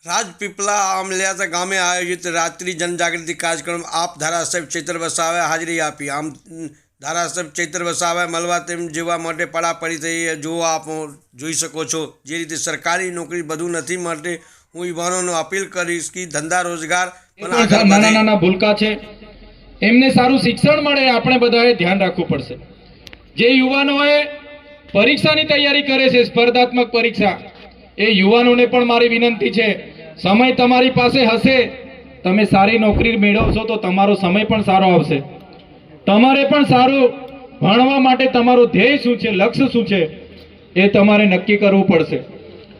રાજપીપળા આમલિયાતા ગામે આયોજિત રાત્રિ જનજાગૃતિ કાર્યક્રમ આપ ધારાસભ્ય ચૈતર વસાવાએ હાજરી આપી। આમ ધારાસભ્ય ચૈતર વસાવાએ મળવા તેમ જેવા માટે પડાપડી થઈ જો આપ જોઈ શકો છો। જે રીતે સરકારી નોકરી બધું નથી મળતી, હું યુવાનોને અપીલ કરીશ કે ધંધા રોજગાર નાના નાના ભૂલકા છે એમને સારું શિક્ષણ મળે, આપણે બધાએ ધ્યાન રાખવું પડશે। જે યુવાનોએ પરીક્ષાની તૈયારી કરે છે, સ્પર્ધાત્મક પરીક્ષા, એ યુવાનોને પણ મારી વિનંતી છે, સમય તમારી પાસે હશે, તમે સારી નોકરી મેળવશો તો તમારો સમય પણ સારો આવશે। તમારે પણ સારું ભણવા માટે તમારું ધ્યેય શું છે, લક્ષ્ય શું છે, એ તમારે નક્કી કરવું પડશે।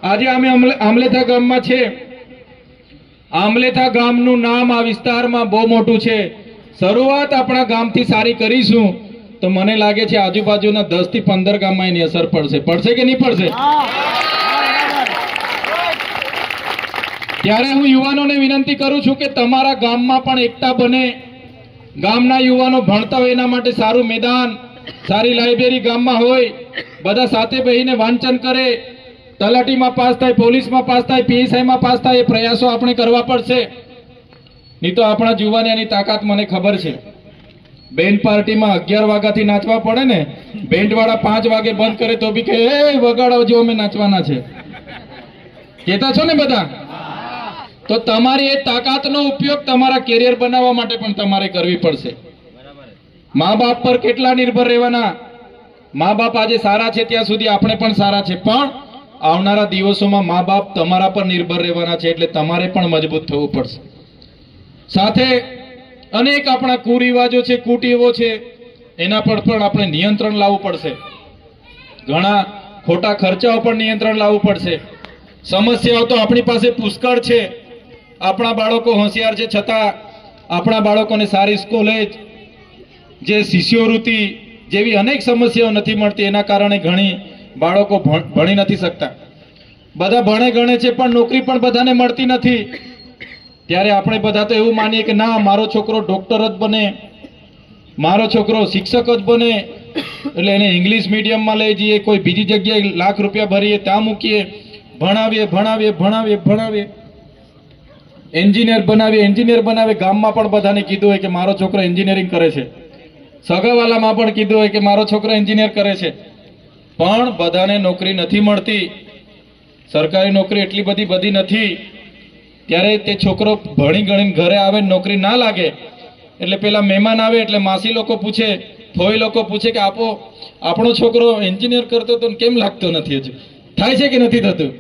આજે અમે આમલેથા ગામમાં છે। આમલેથા ગામનું નામ આ વિસ્તારમાં બહુ મોટું છે। શરૂઆત આપણા ગામથી સારી કરીશું તો મને લાગે છે આજુબાજુના 10 થી 15 ગામમાં એની અસર પડશે। પડશે કે નહીં પડશે? ત્યારે હું યુવાનોને વિનંતી કરું છું કે તમારા ગામમાં પણ એકતા બને, ગામના યુવાનો ભણતા હોય એના માટે સારું મેદાન, સારી લાઇબ્રેરી ગામમાં હોય, બધા સાથે બેસીને વાંચન કરે, તલાટીમાં પાસ થાય, પોલીસમાં પાસ થાય, પીએસઆઈમાં પાસ થાય, એ પ્રયાસો આપણે કરવા પડશે। નહીં તો આપણા યુવાનોની તાકાત મને ખબર છે। બેન્ડ પાર્ટીમાં 11 વાગ્યાથી નાચવા પડે ને, બેન્ડવાળા 5 વાગે બંધ કરે તો બી કે એ વગાડો જો અમે નાચવાના છે, કહેતા છો ને બધા? તો તમારી એ તાકાતનો ઉપયોગ તમારા કેરિયર બનાવવા માટે પણ તમારે કરવી પડશે। મા બાપ પર કેટલા નિર્ભર રહેવાના? મા બાપ આજે સારા છે ત્યાં સુધી આપણે પણ સારા છે, પણ આવનારા દિવસોમાં મા બાપ તમારા પર નિર્ભર રહેવાના છે, એટલે તમારે પણ મજબૂત થવું પડશે। સાથે અનેક આપણા કુરિવાજો છે, કુટેવો છે, એના પર પણ આપણે નિયંત્રણ લાવવું પડશે। ઘણા ખોટા ખર્ચાઓ પર નિયંત્રણ લાવવું પડશે। સમસ્યાઓ તો આપણી પાસે પુષ્કળ છે। આપણા બાળકો હોશિયાર છે છતાં આપણા બાળકોને સારી કોલેજ, જે શિષ્યવૃત્તિ જેવી અનેક સમસ્યાઓ નથી મળતી, એના કારણે ઘણી બાળકો ભણી નથી શકતા। બધા ભણે ગણે છે પણ નોકરી પણ બધાને મળતી નથી। ત્યારે આપણે બધા તો એવું માનીએ કે ના, મારો છોકરો ડોક્ટર જ બને, મારો છોકરો શિક્ષક જ બને, એટલે એને ઇંગ્લિશ મીડિયમમાં લઈ જઈએ, કોઈ બીજી જગ્યાએ લાખ રૂપિયા ભરીએ, ત્યાં મૂકીએ, ભણાવીએ, એન્જિનિયર બનાવીએ। ગામમાં પણ બધાને કીધું હોય કે મારો છોકરો એન્જિનિયરિંગ કરે છે, સગાવાલામાં પણ કીધું હોય કે મારો છોકરો એન્જિનિયર કરે છે, પણ બધાને નોકરી નથી મળતી। સરકારી નોકરી એટલી બધી નથી। ત્યારે તે છોકરો ભણી ગણીને ઘરે આવે, નોકરી ના લાગે એટલે પેલા મહેમાન આવે એટલે માસી લોકો પૂછે, ફોઈ લોકો પૂછે કે આપણો છોકરો એન્જિનિયર કરતો તો કેમ લાગતો નથી? હજુ થાય છે કે નથી થતું?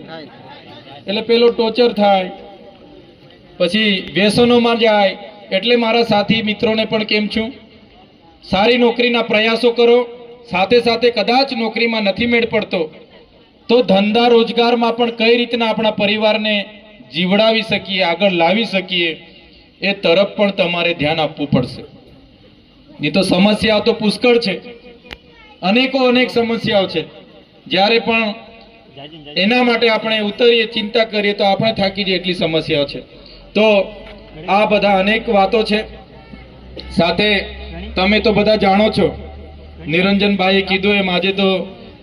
એટલે પેલો ટોર્ચર થાય, પછી વ્યસનોમાં જાય। એટલે મારા સાથી મિત્રોને પણ કેમ છું, સારી નોકરીના પ્રયાસો કરો, સાથે સાથે કદાચ નોકરીમાં નથી મેળ પડતો તો ધંધા રોજગારમાં પણ કઈ રીતના આપણા પરિવારને જીવડાવી શકીએ, આગળ લાવી શકીએ, એ તરફ પણ તમારે ધ્યાન આપવું પડશે। નહીં તો સમસ્યાઓ તો પુષ્કળ છે, અનેક સમસ્યાઓ છે। જ્યારે પણ એના માટે આપણે ઉતરીએ, ચિંતા કરીએ તો આપણે થાકી જઈએ, એટલી સમસ્યાઓ છે। તો આ બધા અનેક વાતો છે। સાથે તમે તો બધા જાણો છો, નિરંજનભાઈએ કીધું એમ આજે તો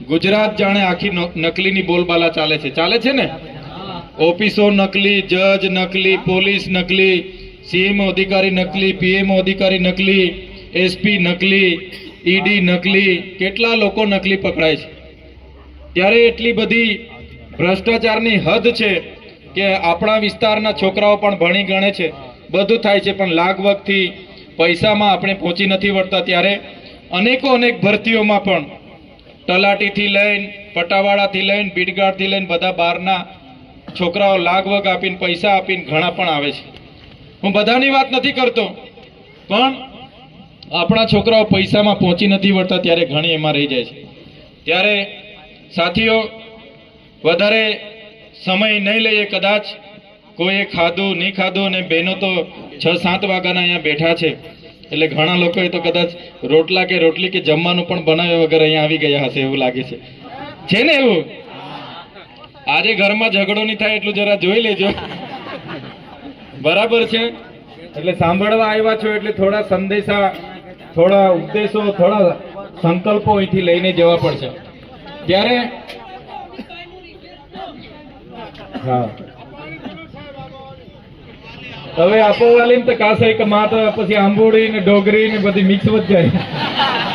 ગુજરાત જાણે આખી નકલીની બોલબાલા ચાલે છે ને? ઓફિસો નકલી, જજ નકલી, પોલીસ નકલી, સીએમ અધિકારી નકલી, પીએમ અધિકારી નકલી, એસપી નકલી, ઈડી નકલી, કેટલા લોકો નકલી પકડાય છે। ત્યારે એટલી બધી ભ્રષ્ટાચારની હદ છે કે આપણા વિસ્તારના છોકરાઓ પણ ભણી ગણે છે, બધું થાય છે, પણ લાગવગથી પૈસામાં આપણે પહોંચી નથી વળતા। ત્યારે અનેક ભરતીઓમાં પણ તલાટીથી લઈને, પટાવાળાથી લઈને, બીડગાર્ડથી લઈને બધા બહારના છોકરાઓ લાગવગ આપીને, પૈસા આપીને ઘણા પણ આવે છે। હું બધાની વાત નથી કરતો, પણ આપણા છોકરાઓ પૈસામાં પહોંચી નથી વળતા, ત્યારે ઘણી એમાં રહી જાય છે। ત્યારે સાથીઓ, વધારે સમય નહીં લઈએ, કદાચ કોઈએ ખાધું નહીં ખાધું, અને બહેનો તો 6-7 વાગ્યાના અહીંયા બેઠા છે, એટલે ઘણા લોકોએ તો કદાચ રોટલા કે રોટલી કે જમવાનું પણ બનાવ્યા વગર અહીંયા આવી ગયા હશે એવું લાગે છે ને? એવું આજે ઘરમાં ઝઘડો નહીં થાય એટલું જરા જોઈ લેજો, બરાબર છે? એટલે સાંભળવા આવ્યા છો એટલે થોડા સંદેશા, થોડા ઉપદેશો, થોડા સંકલ્પો અહીંથી લઈને જવા પડશે। ત્યારે હા હવે આપો વાલી ને તો કાસાઈ કે માં તો પછી આંબોડી ને ડોગરી ને બધી મિક્સ વધ જાય